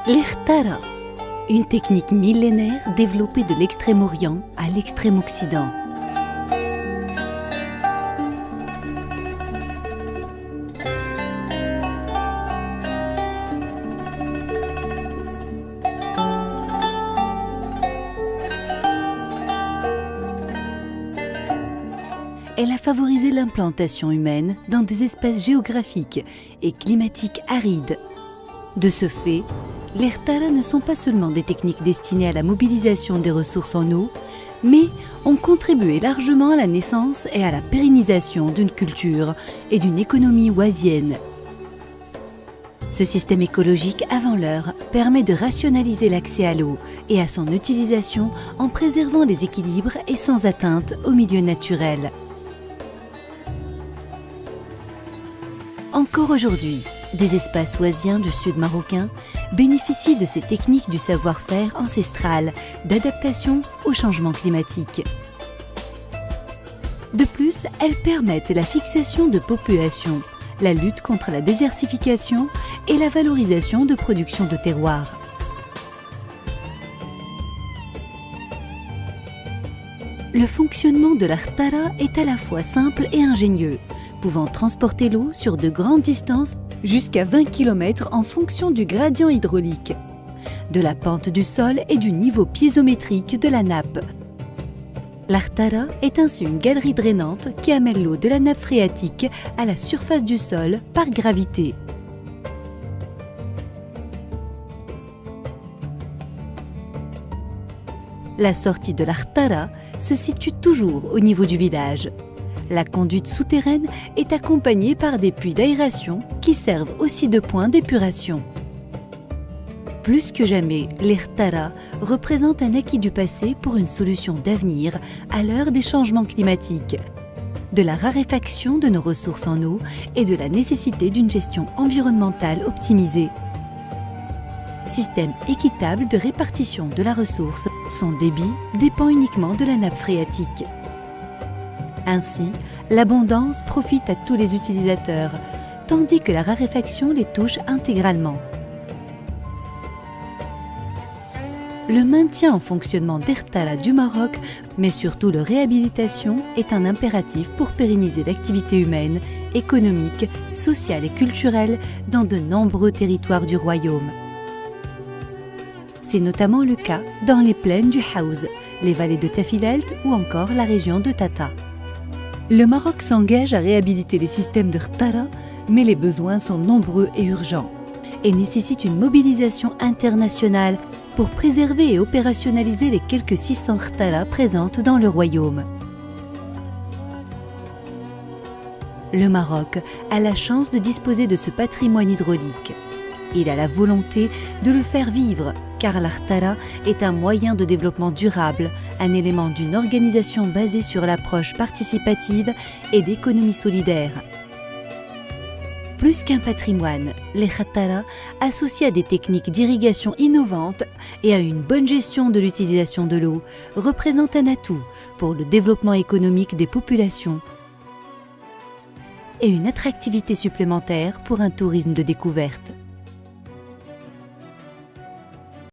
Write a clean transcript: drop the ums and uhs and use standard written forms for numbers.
L'Ihtara, une technique millénaire développée de l'Extrême-Orient à l'Extrême-Occident. Elle a favorisé l'implantation humaine dans des espaces géographiques et climatiques arides. De ce fait, les Ihtara ne sont pas seulement des techniques destinées à la mobilisation des ressources en eau, mais ont contribué largement à la naissance et à la pérennisation d'une culture et d'une économie oisienne. Ce système écologique avant l'heure permet de rationaliser l'accès à l'eau et à son utilisation en préservant les équilibres et sans atteinte au milieu naturel. Encore aujourd'hui, des espaces oisiens du sud marocain bénéficient de ces techniques du savoir-faire ancestral d'adaptation au changement climatique. De plus, elles permettent la fixation de populations, la lutte contre la désertification et la valorisation de productions de terroirs. Le fonctionnement de l'Ihtara est à la fois simple et ingénieux, pouvant transporter l'eau sur de grandes distances jusqu'à 20 km en fonction du gradient hydraulique, de la pente du sol et du niveau piézométrique de la nappe. L'Ihtara est ainsi une galerie drainante qui amène l'eau de la nappe phréatique à la surface du sol par gravité. La sortie de l'Ihtara se situe toujours au niveau du village. La conduite souterraine est accompagnée par des puits d'aération qui servent aussi de points d'épuration. Plus que jamais, l'Ihtara représente un acquis du passé pour une solution d'avenir à l'heure des changements climatiques, de la raréfaction de nos ressources en eau et de la nécessité d'une gestion environnementale optimisée. Système équitable de répartition de la ressource, son débit dépend uniquement de la nappe phréatique. Ainsi, l'abondance profite à tous les utilisateurs, tandis que la raréfaction les touche intégralement. Le maintien en fonctionnement d'Ihtara du Maroc, mais surtout leur réhabilitation, est un impératif pour pérenniser l'activité humaine, économique, sociale et culturelle dans de nombreux territoires du royaume. C'est notamment le cas dans les plaines du Haouz, les vallées de Tafilalt ou encore la région de Tata. Le Maroc s'engage à réhabiliter les systèmes de Ihtara, mais les besoins sont nombreux et urgents et nécessitent une mobilisation internationale pour préserver et opérationnaliser les quelques 600 Ihtara présentes dans le royaume. Le Maroc a la chance de disposer de ce patrimoine hydraulique. Il a la volonté de le faire vivre, car l'Ihtara est un moyen de développement durable, un élément d'une organisation basée sur l'approche participative et d'économie solidaire. Plus qu'un patrimoine, les Ihtara, associés à des techniques d'irrigation innovantes et à une bonne gestion de l'utilisation de l'eau, représentent un atout pour le développement économique des populations et une attractivité supplémentaire pour un tourisme de découverte.